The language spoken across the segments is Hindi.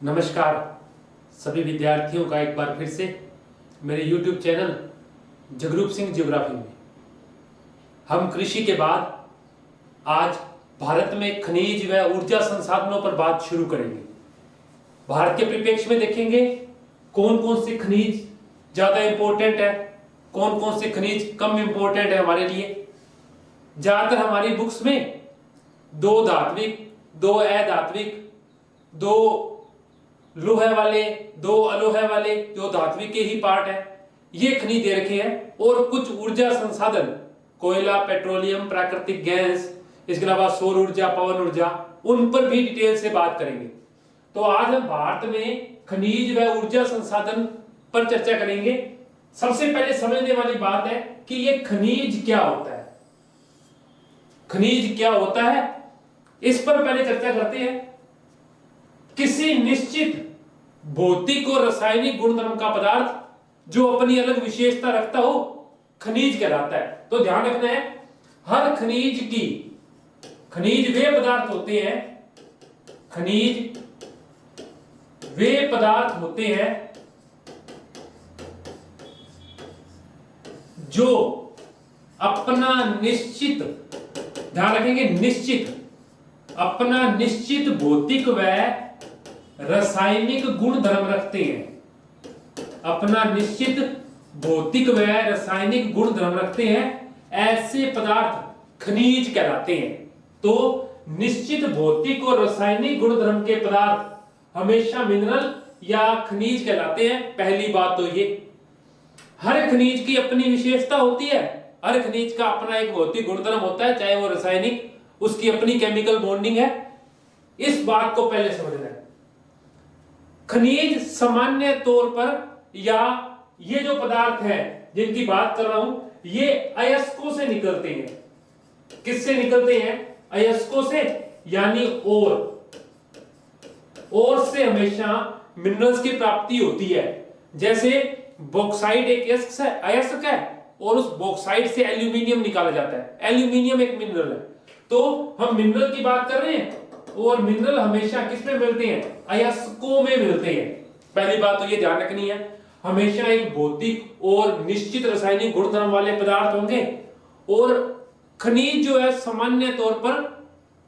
नमस्कार सभी विद्यार्थियों का एक बार फिर से मेरे YouTube channel Jagroop Singh geography में हम कृषि के बाद आज भारत में खनिज व ऊर्जा संसाधनों पर बात शुरू करेंगे। भारत के परिप्रेक्ष्य में देखेंगे कौन कौन से खनिज ज्यादा इंपॉर्टेंट है, कौन कौन से खनिज कम इंपॉर्टेंट है हमारे लिए। ज्यादातर हमारी बुक्स में दो धात्विक, दो अधात्विक, दो लोहे वाले, दो अलोहे वाले जो धात्विक के ही पार्ट है, ये खनिज दे रखे हैं। और कुछ ऊर्जा संसाधन, कोयला, पेट्रोलियम, प्राकृतिक गैस, इसके अलावा सौर ऊर्जा, पवन ऊर्जा, उन पर भी डिटेल से बात करेंगे। तो आज हम भारत में खनिज व ऊर्जा संसाधन पर चर्चा करेंगे। सबसे पहले समझने वाली बात है कि ये खनिज क्या होता है। खनिज क्या होता है इस पर पहले चर्चा करते हैं। किसी निश्चित भौतिक और रासायनिक गुणधर्म का पदार्थ जो अपनी अलग विशेषता रखता हो खनिज कहलाता है। तो ध्यान रखना है, हर खनिज वे पदार्थ होते हैं, खनिज वे पदार्थ होते हैं जो अपना निश्चित, ध्यान रखेंगे, अपना निश्चित भौतिक व रासायनिक गुणधर्म रखते हैं। अपना निश्चित भौतिक व रासायनिक गुणधर्म रखते हैं, ऐसे पदार्थ खनिज कहलाते हैं। तो निश्चित भौतिक और रासायनिक गुणधर्म के पदार्थ हमेशा मिनरल या खनिज कहलाते हैं। पहली बात तो ये, हर खनिज की अपनी विशेषता होती है, हर खनिज का अपना एक भौतिक गुणधर्म होता है, चाहे वो रासायनिक, उसकी अपनी केमिकल बॉन्डिंग है। इस बात को पहले समझना है। खनिज सामान्य तौर पर, या ये जो पदार्थ है जिनकी बात कर रहा हूं, ये अयस्कों से निकलते हैं। किससे निकलते हैं? अयस्कों से, यानी और से हमेशा मिनरल्स की प्राप्ति होती है। जैसे बॉक्साइट एक अयस्क है और उस बॉक्साइट से एल्यूमिनियम निकाला जाता है। एल्यूमिनियम एक मिनरल है। तो हम मिनरल की बात कर रहे हैं और मिनरल हमेशा किस में मिलते हैं? अयस्कों में मिलते हैं। पहली बात तो ये ध्यान रखनी है, हमेशा एक भौतिक और निश्चित रासायनिक गुणधर्म वाले पदार्थ होंगे। और खनिज जो है सामान्य तौर पर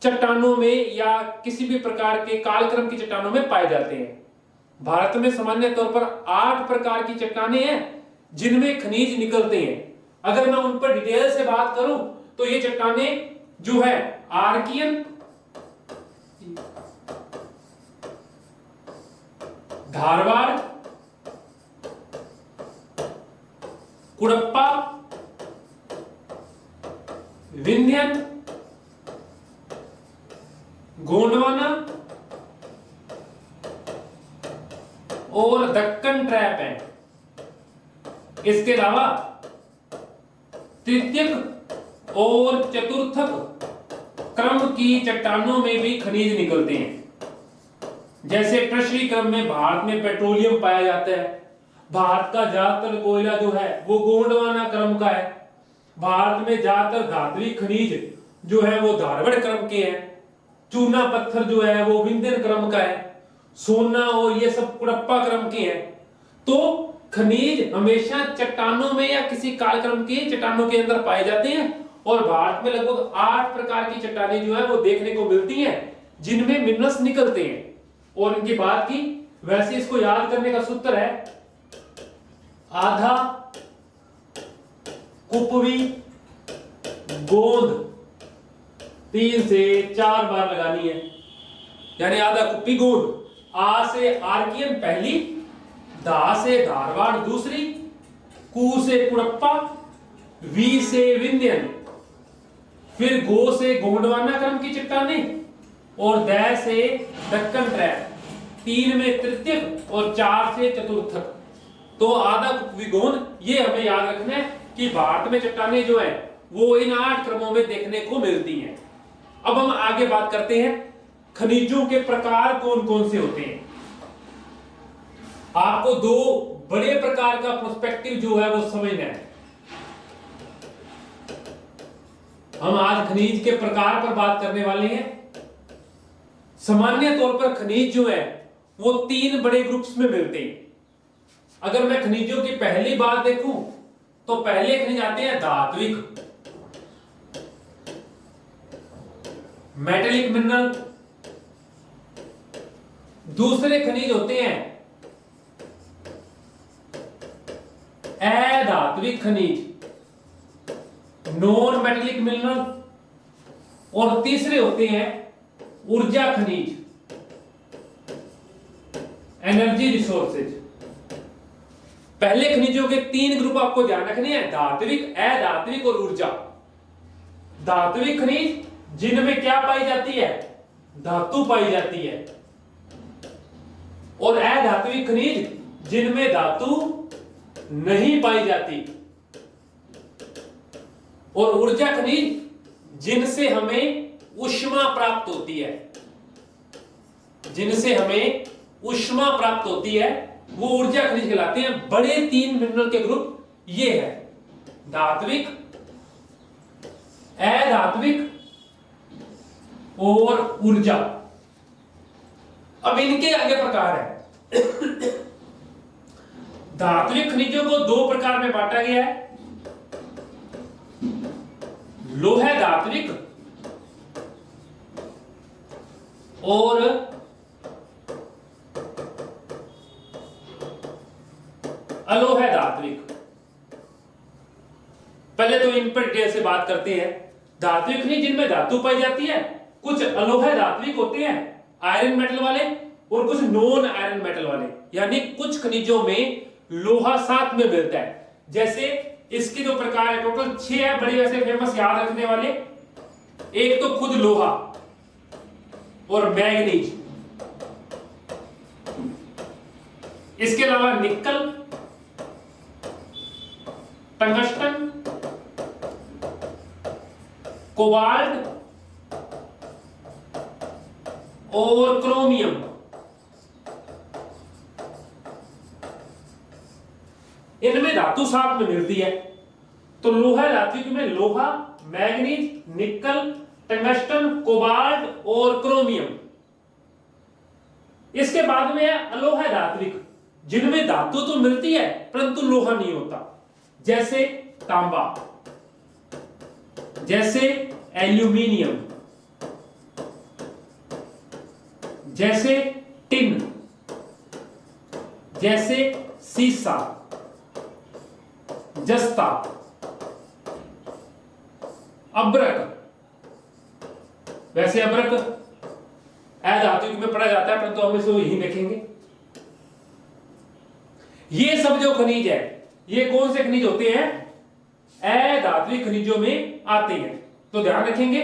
चट्टानों में या किसी भी प्रकार के कालक्रम की चट्टानों में पाए जाते हैं। भारत में सामान्य तौर पर 8 प्रकार की चट्टानें हैं जिनमें खनिज निकलते हैं। अगर मैं उन पर डिटेल से बात करूं तो ये चट्टानें जो है आर्कियन, धारवाड़, कुड़प्पा, विंध्यन, गोंडवाना और दक्कन ट्रैप है। इसके अलावा तृतीयक और चतुर्थक क्रम की चट्टानों में भी खनिज निकलते हैं। जैसे टर्शरी क्रम में भारत में पेट्रोलियम पाया जाता है। भारत का ज्यादातर कोयला जो है वो गोंडवाना क्रम का है। भारत में ज्यादातर धात्विक खनिज जो है वो धारवाड़ क्रम के हैं। चूना पत्थर जो है वो विंध्यन क्रम का है। सोना और ये सब कुड़प्पा क्रम के हैं। तो खनिज हमेशा चट्टानों में या किसी कालक्रम की चट्टानों के अंदर पाए जाते हैं। और भारत में लगभग 8 प्रकार की चट्टानें जो है वो देखने को मिलती हैं जिनमें मिनरल्स निकलते हैं। और इनकी बात की, वैसे इसको याद करने का सूत्र है आधा कुपवी गोंद 3 से 4 बार लगानी है। यानी आधा कुप्पी गोंद। आ से आर्कियन पहली, धा से धारवाड़ दूसरी, कु से कुड़प्पा, वी से विंध्यन, फिर गो से गोंडवाना क्रम की चट्टानें और दै से दक्कन ट्रैप, 3 में तृतीयक और 4 से चतुर्थक। तो आधा कुपवीगोंद, ये हमें याद रखना है कि भारत में चट्टानें जो है वो इन 8 क्रमों में देखने को मिलती हैं। अब हम आगे बात करते हैं खनिजों के प्रकार कौन कौन से होते हैं। आपको 2 बड़े प्रकार का पर्सपेक्टिव जो है वो समझना है। हम आज खनिज के प्रकार पर बात करने वाले हैं। सामान्य तौर पर खनिज जो है वो 3 बड़े ग्रुप्स में मिलते हैं। अगर मैं खनिजों की पहली बात देखूं तो पहले खनिज आते हैं धात्विक, मेटेलिक मिनरल। दूसरे खनिज होते हैं अधात्विक खनिज, नॉन मेटेलिक मिनरल। और तीसरे होते हैं ऊर्जा खनिज, एनर्जी रिसोर्सेज। पहले खनिजों के 3 ग्रुप आपको ध्यान रखने हैं, धात्विक, अधात्विक और ऊर्जा। धात्विक खनिज जिनमें क्या पाई जाती है, धातु पाई जाती है। और अधात्विक खनिज जिनमें धातु नहीं पाई जाती। और ऊर्जा खनिज जिनसे हमें ऊष्मा प्राप्त होती है, जिनसे हमें ऊष्मा प्राप्त होती है, वो ऊर्जा खनिज कहलाते हैं। बड़े 3 मिनरल के ग्रुप ये है, धात्विक, अधात्विक और ऊर्जा। अब इनके आगे प्रकार है। धात्विक खनिजों को 2 प्रकार में बांटा गया है, लोह धात्विक और अलोह धात्विक। पहले तो इन पर डिटेल से बात करते हैं। धात्विक खनिज जिनमें धातु पाई जाती है, कुछ अलोह धात्विक होते हैं, आयरन मेटल वाले, और कुछ नॉन आयरन मेटल वाले। यानी कुछ खनिजों में लोहा साथ में मिलता है। जैसे इसके जो प्रकार है टोटल 6 है, बड़े वैसे फेमस याद रखने वाले। एक तो खुद लोहा और मैग्नीज, इसके अलावा निकल, टंगस्टन, कोबाल्ट और क्रोमियम। इनमें धातु साथ में मिलती है। तो लोहा धात्विक में लोहा, मैग्नीज, निकल, टंगस्टन, कोबाल्ट और क्रोमियम। इसके बाद में है अलोह धात्विक, जिनमें धातु तो मिलती है परंतु लोहा नहीं होता। जैसे तांबा, जैसे एल्यूमिनियम, जैसे टिन, जैसे सीसा, जस्ता, अब्रक। वैसे अब्रक अधात्विक में पढ़ा जाता है परंतु हम इसको यही देखेंगे। ये सब जो खनिज है, ये कौन से खनिज होते हैं, अधात्विक खनिजों में आते हैं। तो ध्यान रखेंगे,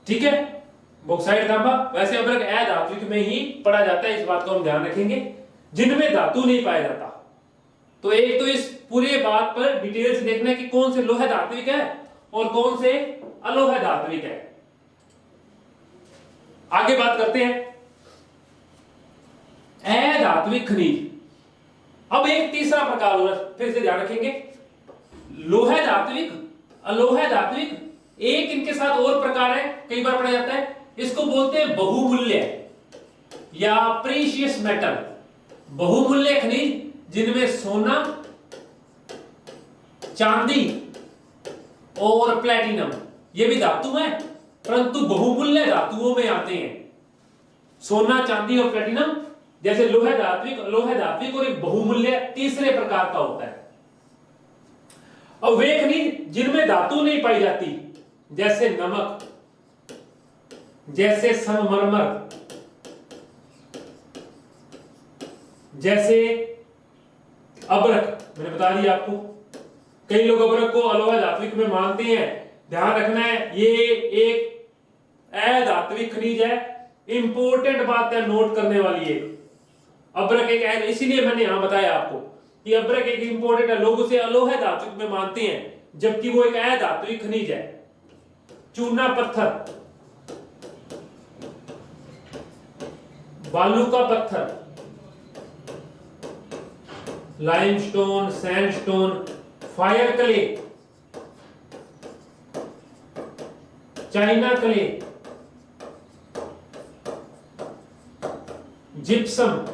ठीक है। बॉक्साइट, तांबा, वैसे अब्रक अधात्विक में ही पढ़ा जाता है, इस बात को हम ध्यान रखेंगे, जिनमें धातु नहीं पाया जाता। तो एक तो इस पूरे बात पर डिटेल से देखना है कि कौन से लोह धात्विक है और कौन से अलोह धात्विक है। आगे बात करते हैं अधात्विक खनिज। अब एक तीसरा प्रकार होगा, फिर से ध्यान रखेंगे, लोह धात्विक, अलोह धात्विक। एक इनके साथ और प्रकार है, कई बार पढ़ा जाता है, इसको बोलते हैं बहुमूल्य या प्रीशियस मेटल। बहुमूल्य खनिज जिनमें सोना, चांदी और प्लेटिनम, ये भी धातु है परंतु बहुमूल्य धातुओं में आते हैं। सोना, चांदी और प्लेटिनम जैसे लोह धात्विक, लोह धात्विक और एक बहुमूल्य तीसरे प्रकार का होता है। और वे खनिज जिनमें धातु नहीं पाई जाती, जैसे नमक, जैसे संगमरमर, जैसे अब्रक, मैंने बता दिया आपको। कई लोग अब्रक को अलोह धात्विक में मानते हैं, ध्यान रखना है ये एक अधात्विक खनिज है। इंपॉर्टेंट बात है नोट करने वाली है, अब्रक एक, इसीलिए मैंने यहां बताया आपको कि अब्रक एक इंपॉर्टेंट है। लोग उसे अलोह धात्विक में मानते हैं जबकि वो एक अधात्विक खनिज है। चूना पत्थर, बालू का पत्थर, limestone, sandstone, fire clay, China clay, gypsum,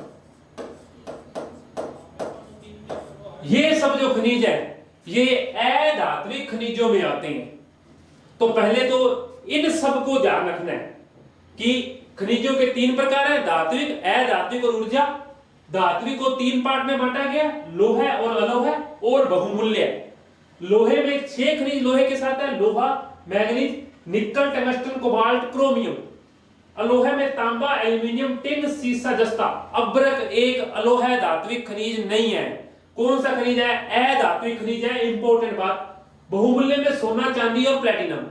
ये सब जो खनिज है ये अधात्विक खनिजों में आते हैं। तो पहले तो इन सब को ध्यान रखना है कि खनिजों के 3 प्रकार हैं, धात्विक, अधात्विक और ऊर्जा। धात्विक को 3 पार्ट में बांटा गया, लोहा और अलोहा और बहुमूल्य। लोहे में 6 खनिज लोहे के साथ है, लोहा, मैग्नीज, निकल, टंगस्टन, कोबाल्ट, क्रोमियम। अलोहे में तांबा, एल्यूमिनियम, टिन, सीसा, जस्ता। अब्रक एक अलोहा धात्विक खनिज नहीं है। कौन सा खनिज है? अधात्विक खनिज है। इंपॉर्टेंट बात। बहुमूल्य में सोना, चांदी और प्लेटिनम।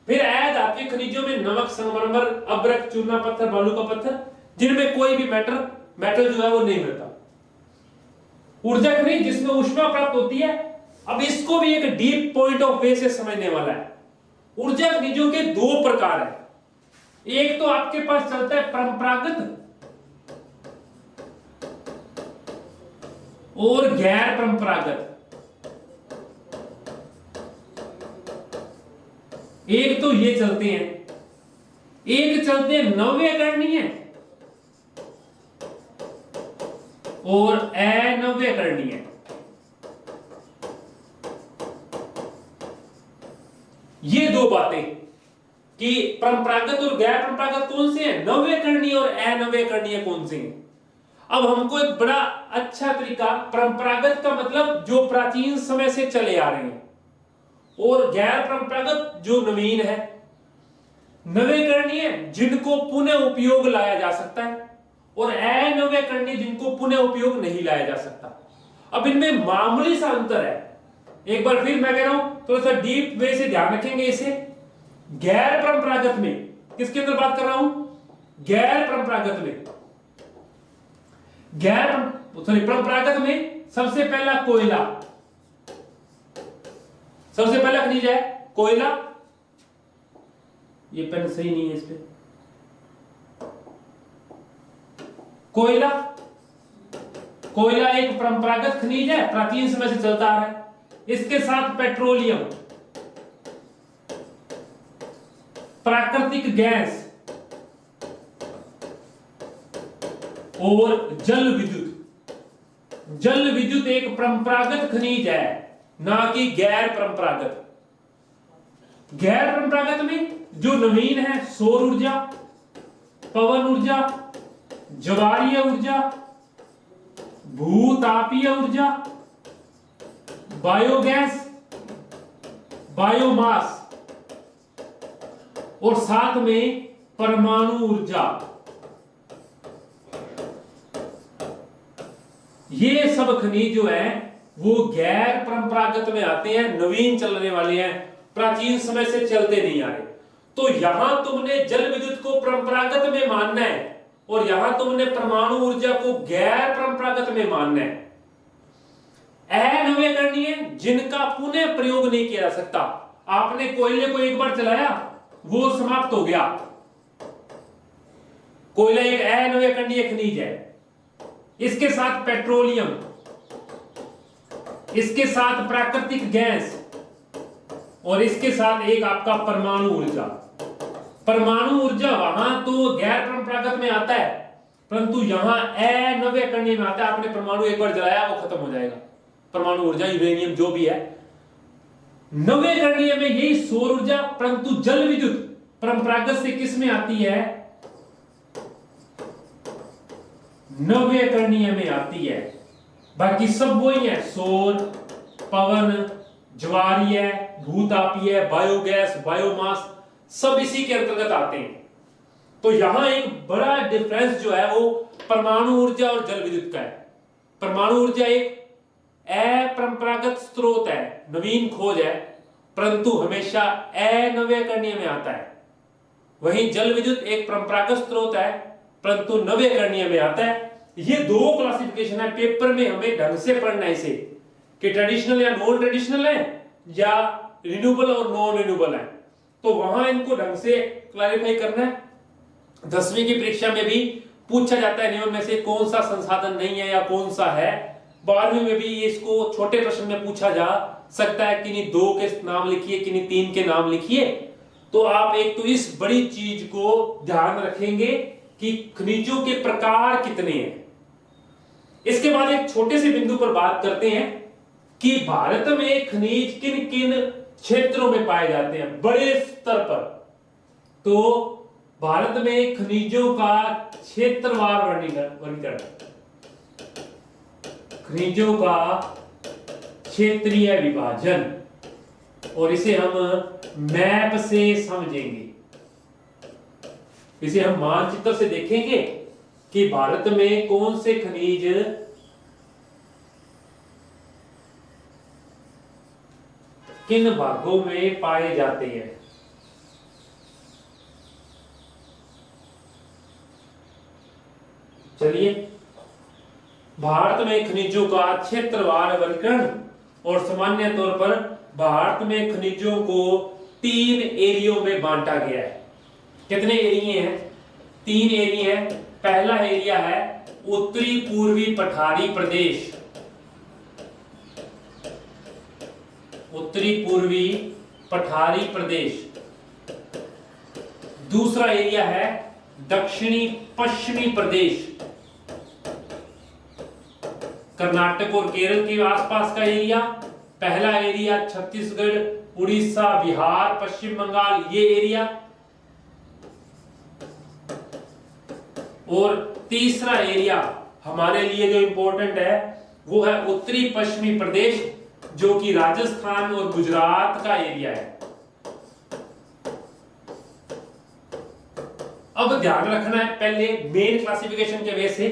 फिर अधात्विक खनिजों में नमक, संगमरमर, अब्रक, चूना पत्थर, बालू का पत्थर, जिनमें कोई भी मेटल जो है वो नहीं मिलता। ऊर्जा खनिज जिसमें ऊष्मा प्राप्त होती है। अब इसको भी एक डीप पॉइंट ऑफ व्यू से समझने वाला है। ऊर्जा खनिजों के 2 प्रकार हैं। एक तो आपके पास चलता है परंपरागत और गैर परंपरागत। एक तो ये चलते हैं, एक चलते हैं नव्यकरणीय और अनव्यकरणीय। ये 2 बातें कि परंपरागत और गैर परंपरागत कौन से हैं, नव्यकरणीय और अनव्यकरणीय कौन से हैं। अब हमको एक बड़ा अच्छा तरीका, परंपरागत का मतलब जो प्राचीन समय से चले आ रहे हैं, और गैर परंपरागत जो नवीन है। नव्यकरणीय जिनको पुनः उपयोग लाया जा सकता है, और अनव्यकरणीय जिनको पुनः उपयोग नहीं लाया जा सकता। अब इनमें मामूली सा अंतर है। एक बार फिर मैं कह रहा हूं, थोड़ा सा डीप वे से ध्यान रखेंगे इसे। गैर परंपरागत में किसके अंदर बात कर रहा हूं? गैर परंपरागत में, परंपरागत में सबसे पहला कोयला, सबसे पहला खनिज है कोयला। ये पेन सही नहीं है इस पे। कोयला, कोयला एक परंपरागत खनिज है, प्राचीन समय से चलता आ रहा है। इसके साथ पेट्रोलियम, प्राकृतिक गैस और जल विद्युत। जल विद्युत एक परंपरागत खनिज है, ना कि गैर परंपरागत। गैर परंपरागत में जो नवीन है, सौर ऊर्जा, पवन ऊर्जा, ज्वारीय ऊर्जा, भूतापीय ऊर्जा, बायोगैस, बायोमास और साथ में परमाणु ऊर्जा। ये सब खनिज जो है वो गैर परंपरागत में आते हैं, नवीन चलने वाले हैं, प्राचीन समय से चलते नहीं आ रहे। तो यहां तुमने जल विद्युत को परंपरागत में मानना है, और यहां तुमने परमाणु ऊर्जा को गैर परंपरागत में मानना है। अनव्यकरणीय जिनका पुनः प्रयोग नहीं किया जा सकता। आपने कोयले को एक बार चलाया, वो समाप्त हो गया। कोयला एक अनव्यकरणीय खनिज है। इसके साथ पेट्रोलियम, इसके साथ प्राकृतिक गैस, और इसके साथ एक आपका परमाणु ऊर्जा। परमाणु ऊर्जा वहां तो गैर परंपरागत में आता है, परंतु यहां अनव्यकरणीय में आता है। आपने परमाणु एक बार जलाया, वो खत्म हो जाएगा। परमाणु ऊर्जा, यूरेनियम जो भी है। नव्यकरणीय में यही सौर ऊर्जा, परंतु जल विद्युत परंपरागत से किस में आती है? नव्यकरणीय में आती है। बाकी सब वही है, सौर, पवन, ज्वारीय, भूतापीय, बायोगैस, बायोमास, सब इसी के अंतर्गत आते हैं। तो यहां एक बड़ा डिफरेंस जो है वो परमाणु ऊर्जा और जल विद्युत का है। परमाणु ऊर्जा एक अपरंपरागत स्रोत है, नवीन खोज है, परंतु हमेशा अनव्यकरणीय में आता है। वहीं जल विद्युत एक परंपरागत स्रोत है, परंतु नव्यकरणीय में आता है। ये 2 क्लासिफिकेशन है। पेपर में हमें ढंग से पढ़ना है इसे, कि ट्रेडिशनल या नॉन ट्रेडिशनल है, या रिन्यूएबल और नॉन रिन्यूएबल है। तो वहां इनको ढंग से क्लैरिफाई करना है। 10वीं की परीक्षा में भी पूछा जाता है नियम में से कौन सा संसाधन नहीं है या कौन सा है। 12वीं में भी इसको छोटे प्रश्न में पूछा जा सकता है, किन्हीं 2 के नाम लिखिए, किन्हीं 3 के नाम लिखिए। तो आप एक तो इस बड़ी चीज को ध्यान रखेंगे कि खनिजों के प्रकार कितने हैं। इसके बाद एक छोटे से बिंदु पर बात करते हैं कि भारत में खनिज किन किन क्षेत्रों में पाए जाते हैं बड़े स्तर पर। तो भारत में खनिजों का क्षेत्रवार वर्गीकरण, खनिजों का क्षेत्रीय विभाजन, और इसे हम मैप से समझेंगे, इसे हम मानचित्र से देखेंगे कि भारत में कौन से खनिज किन भागों में पाए जाते हैं। चलिए, भारत में खनिजों का क्षेत्रवार वर्गीकरण, और सामान्य तौर पर भारत में खनिजों को 3 एरियो में बांटा गया है। कितने एरिया हैं? 3 एरिया है। पहला एरिया है उत्तरी पूर्वी पठारी प्रदेश, उत्तरी पूर्वी पठारी प्रदेश। दूसरा एरिया है दक्षिणी पश्चिमी प्रदेश, कर्नाटक और केरल के आसपास का एरिया। पहला एरिया छत्तीसगढ़, उड़ीसा, बिहार, पश्चिम बंगाल, ये एरिया। और तीसरा एरिया हमारे लिए जो इंपॉर्टेंट है वो है उत्तरी पश्चिमी प्रदेश, जो कि राजस्थान और गुजरात का एरिया है। अब ध्यान रखना है पहले मेन क्लासिफिकेशन के वजह से,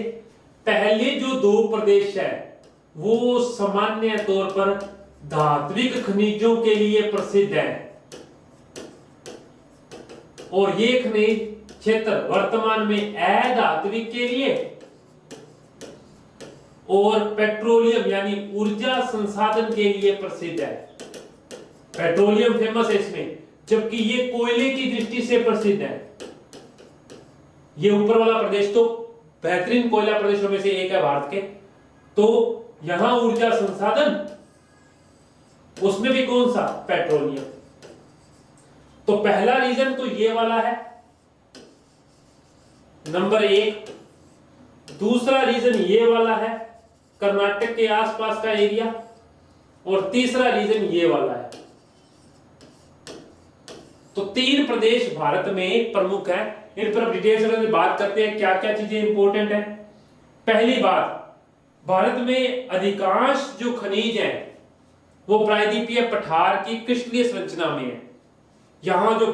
पहले जो 2 प्रदेश है वो सामान्य तौर पर धात्विक खनिजों के लिए प्रसिद्ध है, और ये खनिज क्षेत्र वर्तमान में अधात्विक के लिए और पेट्रोलियम यानी ऊर्जा संसाधन के लिए प्रसिद्ध है। पेट्रोलियम फेमस है इसमें, जबकि ये कोयले की दृष्टि से प्रसिद्ध है। ये ऊपर वाला प्रदेश तो बेहतरीन कोयला प्रदेशों में से एक है भारत के। तो यहां ऊर्जा संसाधन, उसमें भी कौन सा? पेट्रोलियम। तो पहला रीजन तो ये वाला है, नंबर 1। दूसरा रीजन ये वाला है, कर्नाटक के आसपास का एरिया। और तीसरा रीजन ये वाला है। तो 3 प्रदेश भारत में प्रमुख है। इन पर डिटेल से बात करते हैं क्या क्या चीजें इंपॉर्टेंट है। पहली बात, भारत में अधिकांश जो खनिज हैं वो प्रायद्वीपीय पठार की क्रिस्टलीय संरचना में है। यहां जो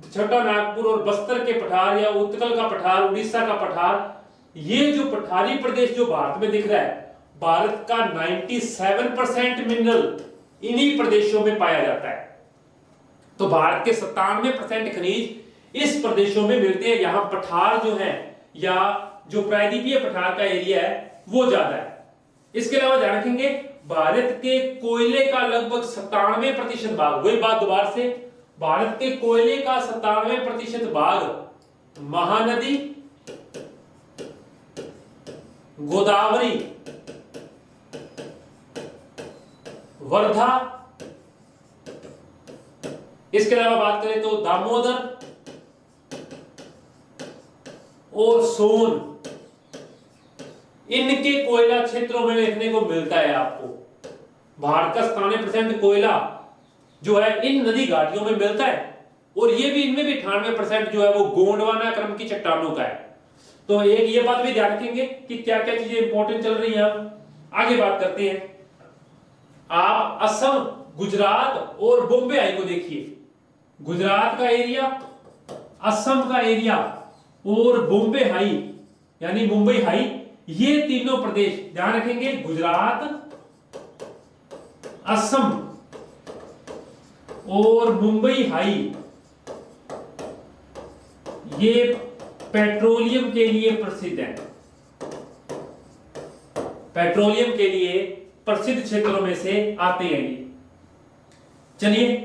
छठा नागपुर और बस्तर के पठार या उत्कल का पठार, उड़ीसा का पठार, ये जो पठारी प्रदेश जो भारत में दिख रहा है, भारत का 97% मिनरल इन्हीं प्रदेशों में पाया जाता है। तो भारत के 97% खनिज इस प्रदेशों में मिलते हैं। यहां पठार जो है या जो प्रायद्वीपीय पठार का एरिया है वो ज्यादा है। इसके अलावा ध्यान रखेंगे, भारत के कोयले का लगभग 97% भाग, वही बात दोबारा से, भारत के कोयले का 97% भाग महानदी, गोदावरी, वर्धा, इसके अलावा बात करें तो दामोदर और सोन, इनके कोयला क्षेत्रों में देखने को मिलता है आपको। भारत का 97% कोयला जो है इन नदी घाटियों में मिलता है, और ये भी इनमें भी 98% जो है वो गोंडवाना क्रम की चट्टानों का है। तो एक ये बात भी ध्यान रखेंगे कि क्या क्या चीजें इंपॉर्टेंट चल रही हैं। हम आगे बात करते हैं। आप असम, गुजरात और बॉम्बे हाई को देखिए। गुजरात का एरिया, असम का एरिया और बॉम्बे हाई यानी मुंबई हाई, ये तीनों प्रदेश ध्यान रखेंगे, गुजरात, असम और मुंबई हाई, ये पेट्रोलियम के लिए प्रसिद्ध है। पेट्रोलियम के लिए प्रसिद्ध क्षेत्रों में से आते हैं ये। चलिए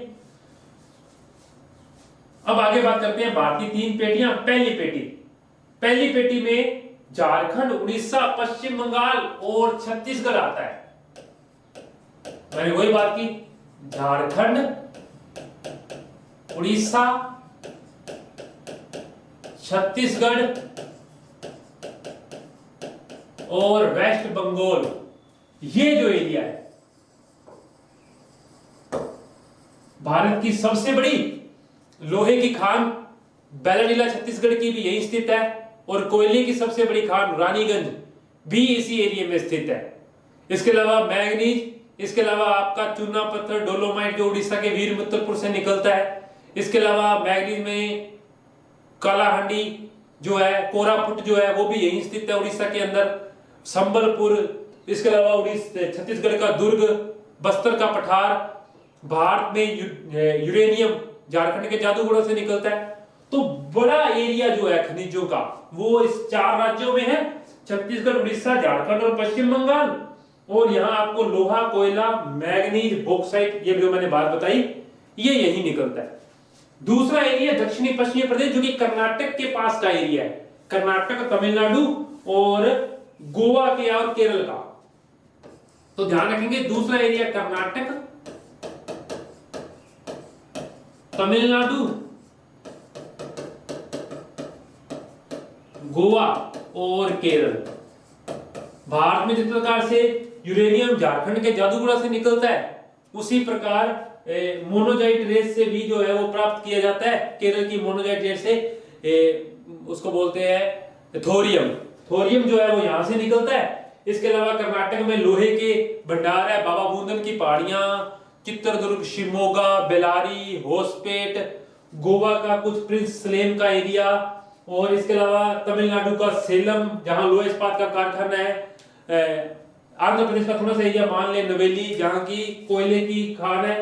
अब आगे बात करते हैं भारत की 3 पेटियां। पहली पेटी में झारखंड, उड़ीसा, पश्चिम बंगाल और छत्तीसगढ़ आता है। मैंने वही बात की, झारखंड, उड़ीसा, छत्तीसगढ़ और वेस्ट बंगाल, ये जो एरिया है भारत की सबसे बड़ी लोहे की खान बैलाडीला छत्तीसगढ़ की भी यही स्थित है, और कोयले की सबसे बड़ी खान रानीगंज भी इसी एरिया में स्थित है। इसके अलावा मैंगनीज, इसके अलावा आपका चूना पत्थर डोलोमाइट जो उड़ीसा के वीरभद्रपुर से निकलता है, इसके अलावा मैंगनीज में कालाहांडी जो है, कोरापुट जो है वो भी यही स्थित है उड़ीसा के अंदर, संबलपुर, इसके अलावा उड़ीसा छत्तीसगढ़ का दुर्ग, बस्तर का पठार, भारत में यूरेनियम झारखंड के जादूगढ़ से निकलता है। तो बड़ा एरिया जो है खनिजों का वो इस 4 राज्यों में है, छत्तीसगढ़, उड़ीसा, झारखंड और पश्चिम बंगाल। और यहाँ आपको लोहा, कोयला, मैग्नीज, बॉक्साइट, ये जो मैंने बात बताई, ये यही निकलता है। दूसरा एरिया दक्षिणी पश्चिमी प्रदेश जो कि कर्नाटक के पास का एरिया है, कर्नाटक, तमिलनाडु और गोवा के और केरल का। तो ध्यान रखेंगे, दूसरा एरिया कर्नाटक, तमिलनाडु, गोवा और केरल। भारत में जिस प्रकार से यूरेनियम झारखंड के जादूगढ़ से निकलता है, उसी प्रकार मोनोजाइट रेस से भी जो है वो प्राप्त किया जाता है। केरल की मोनोजाइट रेस से उसको बोलते हैं थोरियम, थोरियम जो है वो यहां से निकलता है। इसके अलावा कर्नाटक में लोहे के भंडार है, बाबा बूंदन की पहाड़ियां, चित्रदुर्ग, शिमोगा, बेलारी, होसपेट, गोवा का कुछ प्रिंस सलेम का एरिया, और इसके अलावा तमिलनाडु का सेलम जहां लोहा इस्पात का कारखाना है, आंध्र प्रदेश का थोड़ा सा एरिया मान ले नवेली जहां की कोयले की खान है।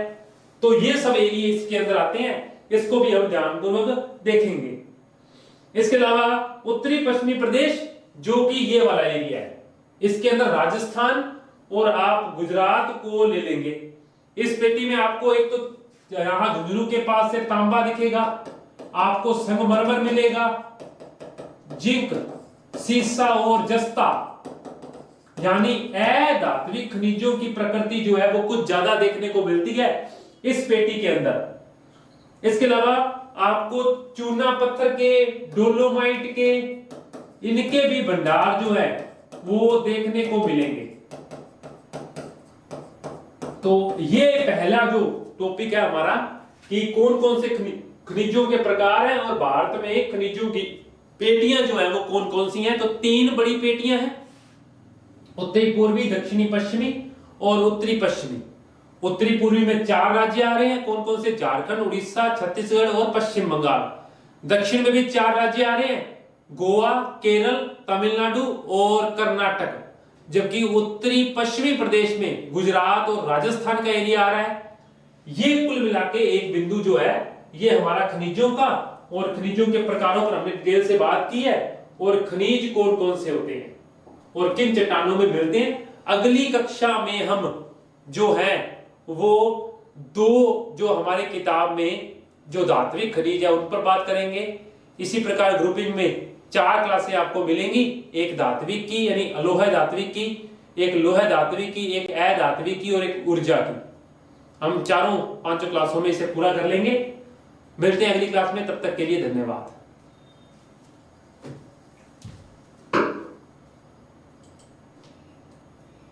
तो ये सब एरिया इसके अंदर आते हैं, इसको भी हम ध्यानपूर्वक देखेंगे। इसके अलावा उत्तरी पश्चिमी प्रदेश जो कि ये वाला एरिया है, इसके अंदर राजस्थान और आप गुजरात को ले लेंगे। इस पेटी में आपको एक तो यहां झुंझुनू के पास से तांबा दिखेगा, आपको संगमरमर मिलेगा, जिंक, सीसा और जस्ता, यानी अधात्विक खनिजों की प्रकृति जो है वो कुछ ज्यादा देखने को मिलती है इस पेटी के अंदर। इसके अलावा आपको चूना पत्थर के, डोलोमाइट के, इनके भी भंडार जो है वो देखने को मिलेंगे। तो ये पहला जो टॉपिक है हमारा कि कौन कौन से खनिजों के प्रकार हैं और भारत में खनिजों की पेटियां जो है वो कौन कौन सी हैं। तो 3 बड़ी पेटियां हैं, उत्तरी पूर्वी, दक्षिणी पश्चिमी और उत्तरी पश्चिमी। उत्तरी पूर्वी में 4 राज्य आ रहे हैं, कौन कौन से? झारखंड, उड़ीसा, छत्तीसगढ़ और पश्चिम बंगाल। दक्षिण में भी 4 राज्य आ रहे हैं, गोवा, केरल, तमिलनाडु और कर्नाटक। जबकि उत्तरी पश्चिमी प्रदेश में गुजरात और राजस्थान का एरिया आ रहा है। ये कुल मिला के एक बिंदु जो है ये हमारा खनिजों का और खनिजों के प्रकारों पर हमने डिटेल से बात की है, और खनिज कौन कौन से होते हैं और किन चट्टानों में मिलते हैं। अगली कक्षा में हम जो है वो 2 जो हमारे किताब में जो धात्विक खनिज है उन पर बात करेंगे। इसी प्रकार ग्रुपिंग में 4 क्लासें आपको मिलेंगी, एक धात्विक की यानी अलोह धात्विक की, एक लोह धात्विक की, एक अधात्विक की और एक ऊर्जा की। हम 4-5 क्लासों में इसे पूरा कर लेंगे। मिलते हैं अगली क्लास में, तब तक के लिए धन्यवाद।